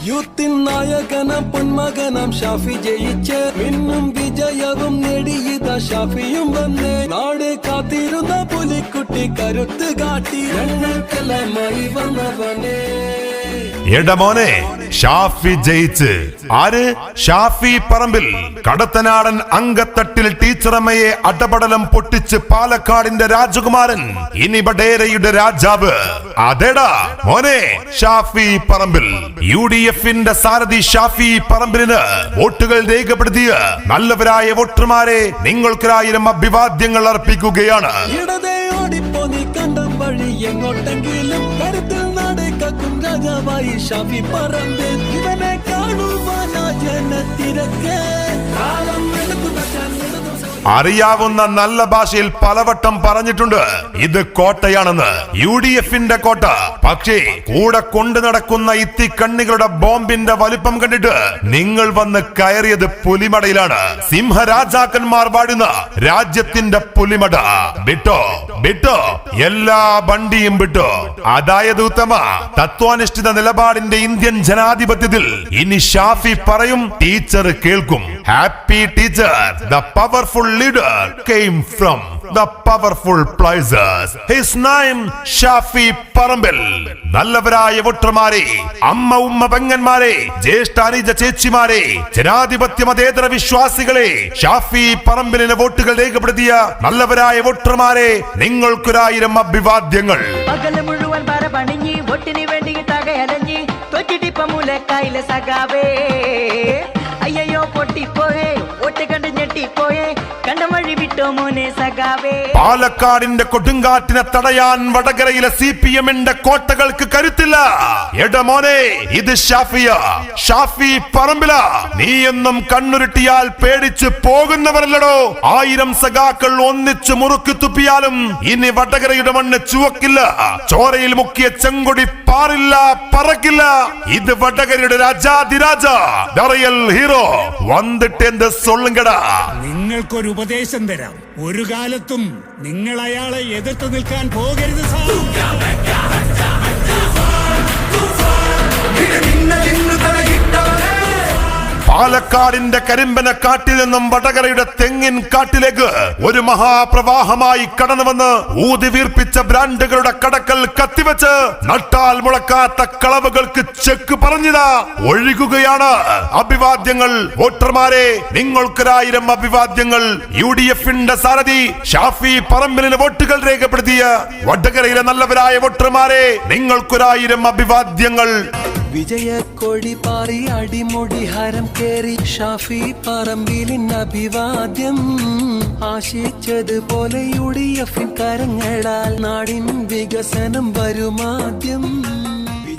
യൂത്തിൻ നായകനം പൊന്മകനം ഷാഫി ജയിച്ച് മിന്നും വിജയവും നേടിയത ഷാഫിയും വന്ന് നാട് കാത്തിരുന്ന പുലിക്കുട്ടി കരുത്ത് കാട്ടി ഞങ്ങൾക്കെല്ലാമായി വന്നവനെ. എടമോനെ ഷാഫി ജയിച്ച് ആര്? ഷാഫി പറമ്പിൽ. കടത്തനാടൻ അങ്കത്തട്ടിൽ ടീച്ചറമ്മയെ അടപടലം പൊട്ടിച്ച് പാലക്കാടിന്റെ രാജകുമാരൻ, ഇനി ബഡേരയുടെ രാജാവ്. അതെടാ മോനെ ഷാഫി പറമ്പിൽ. UDFന്റെ സാരഥി ഷാഫി പറമ്പിലിന് വോട്ടുകൾ രേഖപ്പെടുത്തിയ നല്ലവരായ വോട്ടർമാരെ നിങ്ങൾക്കൊരായിരം അഭിവാദ്യങ്ങൾ അർപ്പിക്കുകയാണ്. എങ്ങോട്ടെങ്കിലും കരുത്തിൽ നടക്കും രാജാവായി ഷാഫി പറമ്പിൽ. ഇവനെ കാണുവാനാ ജനത്തിരക്ക് കാലം അറിയാവുന്ന നല്ല ഭാഷയിൽ പലവട്ടം പറഞ്ഞിട്ടുണ്ട് ഇത് കോട്ടയാണെന്ന്, UDFന്റെ കോട്ട. പക്ഷേ കൂടെ കൊണ്ടു നടക്കുന്ന ഇത്തിക്കണ്ണികളുടെ ബോംബിന്റെ വലിപ്പം കണ്ടിട്ട് നിങ്ങൾ വന്ന് കയറിയത് പുലിമടയിലാണ്. സിംഹരാജാക്കന്മാർ വാഴുന്ന രാജ്യത്തിന്റെ പുലിമട. വിട്ടോ വിട്ടോ, എല്ലാ വണ്ടിയും വിട്ടോ. അതായത് ഉത്തമ തത്വാനിഷ്ഠിത നിലപാടിന്റെ ഇന്ത്യൻ ജനാധിപത്യത്തിൽ ഇനി ഷാഫി പറയും, ടീച്ചർ കേൾക്കും. Happy teacher, the powerful leader came from the powerful places. His name Shafi Parambil. നല്ലവരായ വോട്ടർമാരെ, അമ്മ ഉമ്മ പെങ്ങന്മാരെ, ജ്യേഷ്ഠ അനുജ ചേച്ചിമാരെ, ജനാധിപത്യ മതേതര വിശ്വാസികളെ, ഷാഫി പറമ്പിലിന് വോട്ടുകൾ രേഖപ്പെടുത്തിയ നല്ലവരായ വോട്ടർമാരെ നിങ്ങൾക്കൊരായിരം അഭിവാദ്യങ്ങൾ. പകല് മുഴുവൻ പരപണിഞ്ഞ് വോട്ടിന് വേണ്ടിയിട്ടാകെ അലഞ്ഞ് തൊറ്റിട്ടിപ്പ മൂലക്കായിലെ സഖാവേ. അയ്യോ പൊട്ടിപ്പോയേ, വോട്ട് കണ്ട് ഞെട്ടിപ്പോയേ, കണ്ട വഴി വിട്ടോ മോനെ സഖാവേ. പാലക്കാടിന്റെ കൊടുങ്കാറ്റിനെ തടയാൻ വടകരയിലെ CPMന്റെ കോട്ടകൾക്ക് കരുത്തില്ല. എടമോനെ ഇത് ഷാഫിയ, ഷാഫി പറമ്പില. നീ എന്നും കണ്ണുരുട്ടിയാൽ പേടിച്ച് പോകുന്നവരല്ലടോ. 1000 സഖാക്കൾ ഒന്നിച്ച് മുറുക്കി തുപ്പിയാലും ഇനി വടകരയുടെ മണ്ണ് ചുവക്കില്ല. ചോരയിൽ മുക്കിയ ചെങ്കൊടി പാറില്ല, പറക്കില്ല. ഇത് വടകരയുടെ രാജാതിരാജ, ദറയൽ ഹീറോ വന്നിട്ട് എന്ത് സൊല്ലുങ്കടാ. നിങ്ങൾക്കൊരു ഉപദേശം തരാം. ഒരു കാലത്തും നിങ്ങൾ അയാളെ എതിർത്ത് നിൽക്കാൻ പോകരുത് സാർ. പാലക്കാടിന്റെ കരിമ്പന കാട്ടിൽ നിന്നും വടകരയുടെ തെങ്ങിൻ കാട്ടിലേക്ക് ഒരു മഹാപ്രവാഹമായി കടന്നു വന്ന് ഊതി വീർപ്പിച്ച ബ്രാൻഡുകളുടെ കടക്കൽ കത്തിവെച്ച് നട്ടാൽ മുളക്കാത്ത കളവുകൾക്ക് ചെക്ക് പറഞ്ഞിതാ ഒഴുകുകയാണ് അഭിവാദ്യങ്ങൾ. വോട്ടർമാരെ നിങ്ങൾക്കൊരായിരം അഭിവാദ്യങ്ങൾ. UDFന്റെ സാരഥി ഷാഫി പറമ്പിലിന് വോട്ടുകൾ രേഖപ്പെടുത്തിയ വടകരയിലെ നല്ലവരായ വോട്ടർമാരെ നിങ്ങൾക്കൊരായിരം അഭിവാദ്യങ്ങൾ. വിജയക്കൊടി പാറി അടിമുടി ഹരം കേറി ഷാഫി പറമ്പിലിൻ അഭിവാദ്യം. ആശിച്ചതുപോലെ UDF കരങ്ങളാൽ നാടിൻ വികസനം വരുമാദ്യം.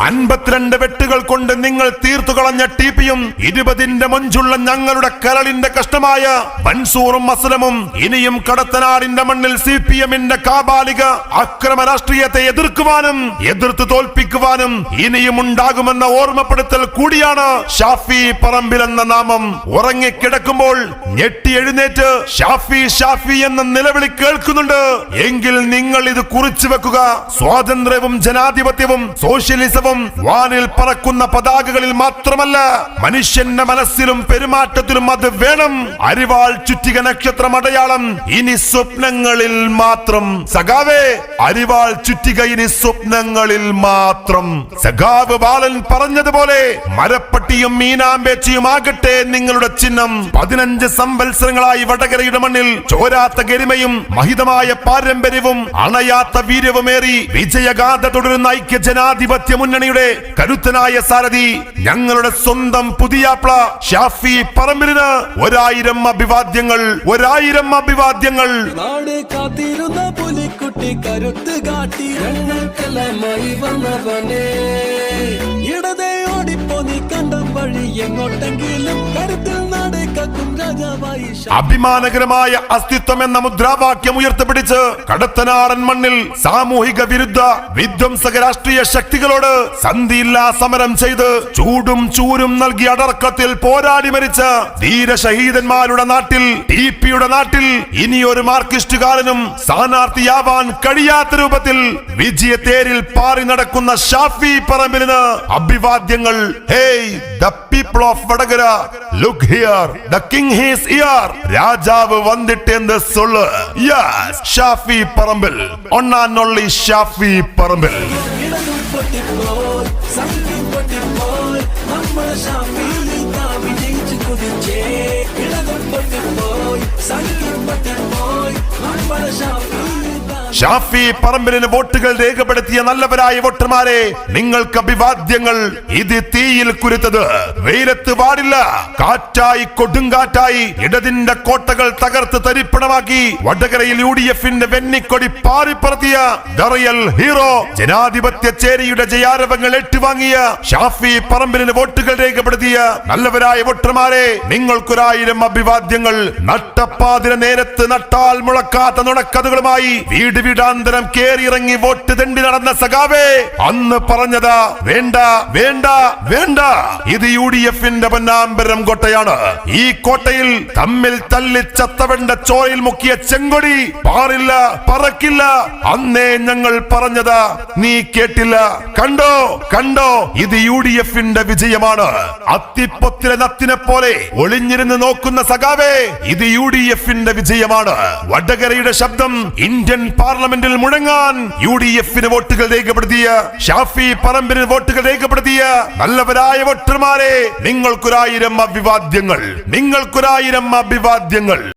52 വെട്ടുകൾ കൊണ്ട് നിങ്ങൾ തീർത്തു കളഞ്ഞ TPയും 20ന്റെ മഞ്ചുള്ള ഞങ്ങളുടെ കരളിന്റെ കഷ്ടമായ മൻസൂറും അസ്ലമും ഇനിയും കടത്തനാടിന്റെ മണ്ണിൽ CPMന്റെ കാബാലിക അക്രമ രാഷ്ട്രീയത്തെ എതിർക്കുവാനും എതിർത്ത് തോൽപ്പിക്കുവാനും ഇനിയും ഉണ്ടാകുമെന്ന ഓർമ്മപ്പെടുത്തൽ കൂടിയാണ് ഷാഫി പറമ്പിൽ എന്ന നാമം. ഉറങ്ങിക്കിടക്കുമ്പോൾ ഞെട്ടി എഴുന്നേറ്റ് ഷാഫി ഷാഫി എന്ന നിലവിളി കേൾക്കുന്നുണ്ട് എങ്കിൽ നിങ്ങൾ ഇത് കുറിച്ചു വെക്കുക. സ്വാതന്ത്ര്യവും ജനാധിപത്യവും സോഷ്യലിസവും വാനിൽ പറക്കുന്ന പതാകകളിൽ മാത്രമല്ല, മനുഷ്യന്റെ മനസ്സിലും പെരുമാറ്റത്തിലും അത് വേണം. അരിവാൾ ചുറ്റിക നക്ഷത്രം അടയാളം ഇനി സ്വപ്നങ്ങളിൽ മാത്രം. സഖാവേ, അരിവാൾ ചുറ്റിക ഇനി സ്വപ്നങ്ങളിൽ മാത്രം. സഖാവ് ബാലൻ പറഞ്ഞതുപോലെ മരപ്പട്ടിയും മീനാമ്പേച്ചിയും ആകട്ടെ നിങ്ങളുടെ ചിഹ്നം. 15 സംവത്സരങ്ങളായി വടകരയുടെ മണ്ണിൽ ചോരാത്ത ഗരിമയും മഹിതമായ പാരമ്പര്യവും അണയാത്ത വീര്യവുമേറി വിജയഗാഥ തുടരുന്ന ഐക്യ ജനാധിപത്യ മുന്നണിയുടെ കരുത്തനായ സാരഥി ഞങ്ങളുടെ സ്വന്തം പുതിയാപ്ല ഷാഫി പറമ്പിലിന് 1000 അഭിവാദ്യങ്ങൾ. 1000 അഭിവാദ്യങ്ങൾ. നാട് കാത്തിരുന്ന പുലിക്കുട്ടി കരുത്ത് കാട്ടി ഞങ്ങൾക്കെല്ലാമായി വന്നവനെ. ഇടതേ ഓടിപ്പോ നീ കണ്ടം വഴി എങ്ങോട്ടെങ്കിലും കരുത്തിൽ നടക്കും രാജാവായി അഭിമാനകരമായ അസ്തിത്വം എന്ന മുദ്രാവാക്യം ഉയർത്തിപ്പിടിച്ച് കടത്തനാടൻ മണ്ണിൽ സാമൂഹിക വിരുദ്ധ വിധ്വംസക രാഷ്ട്രീയ ശക്തികളോട് സന്ധിയില്ലാ സമരം ചെയ്ത് ചൂടും ചൂരും നൽകിയ അടർക്കത്തിൽ പോരാടി മരിച്ച ധീരശഹീദന്മാരുടെ നാട്ടിൽ ടിപിയുടെ നാട്ടിൽ ഇനിയൊരു മാർക്സിസ്റ്റുകാരനും സ്ഥാനാർത്ഥിയാവാൻ കഴിയാത്ത രൂപത്തിൽ വിജയത്തേരിൽ പാറി നടക്കുന്ന ഷാഫി പറമ്പിലിന് അഭിവാദ്യങ്ങൾ. Hey the people of Vadakara, look here, the king he's here. രാജാവ് വന്നിട്ടെന്ന് സൊല്ല്. Yes, Shafi Parambil, one and only Shafi Parambil. ഇടതും പൊട്ടിപ്പോയി സംഘം പൊട്ടിപ്പോയി നമ്മൾ ഷാഫിയിൽ താൻ വിജയിച്ചു കുതിച്ചേ. ഇടതും പൊട്ടിപ്പോയി സംഘം പൊട്ടിപ്പോയി നമ്മൾ ഷാഫിയിൽ താൻ. ഷാഫി പറമ്പിലിന് വോട്ടുകൾ രേഖപ്പെടുത്തിയ നല്ലവരായ വോട്ടർമാരെ, നിങ്ങൾക്ക് അഭിവാദ്യങ്ങൾ. ഇത് തീയിൽ കുരുത്തത് വെയിലത്ത് പാടില്ല. കാറ്റായി കൊടുങ്കാറ്റായി ഇടതിന്റെ കോട്ടകൾ തകർത്ത് തരിപ്പണമാക്കി വടകരയിൽ UDFന്റെ വെന്നിക്കൊടി പാറിപ്പറത്തിയ ദറിയൽ ഹീറോ, ജനാധിപത്യ ചേരിയുടെ ജയാരവങ്ങൾ ഏറ്റുവാങ്ങിയ ഷാഫി പറമ്പിലിന് വോട്ടുകൾ രേഖപ്പെടുത്തിയ നല്ലവരായ വോട്ടർമാരെ, നിങ്ങൾക്കൊരായിരം അഭിവാദ്യങ്ങൾ. നട്ടപ്പാതിര നേരത്ത് നട്ടാൽ മുളക്കാത്ത നുണക്കഥകളുമായി വീട് വീടാന്തരം കേറിയിറങ്ങി വോട്ട് തെണ്ടി നടന്ന സഖാവേ, അന്ന് പറഞ്ഞതാ വേണ്ട വേണ്ട വേണ്ട. ഇത് UDFന്റെ പൊന്നാമ്പരം കോട്ടയാണ്. ഈ കോട്ടയിൽ തമ്മിൽ തല്ലി ചത്തവന്റെ ചോരയിൽ മുക്കിയ ചെങ്കൊടി പാറില്ല, പറക്കില്ല. അന്നേ ഞങ്ങൾ പറഞ്ഞതാ, നീ കേട്ടില്ല. കണ്ടോ കണ്ടോ, ഇത് UDFന്റെ വിജയമാണ്. അത്തിപ്പൊത്തിലെ നത്തിനെ പോലെ ഒളിഞ്ഞിരുന്ന് നോക്കുന്ന സഖാവേ, ഇത് UDFന്റെ വിജയമാണ്. വടകരയുടെ ശബ്ദം ഇന്ത്യൻ പാർലമെന്റിൽ മുഴങ്ങാൻ UDFന് വോട്ടുകൾ രേഖപ്പെടുത്തിയ ഷാഫി പറമ്പിന് വോട്ടുകൾ രേഖപ്പെടുത്തിയ നല്ലവരായ വോട്ടർമാരെ, നിങ്ങൾക്കൊരായിരം അഭിവാദ്യങ്ങൾ. നിങ്ങൾക്കൊരായിരം അഭിവാദ്യങ്ങൾ.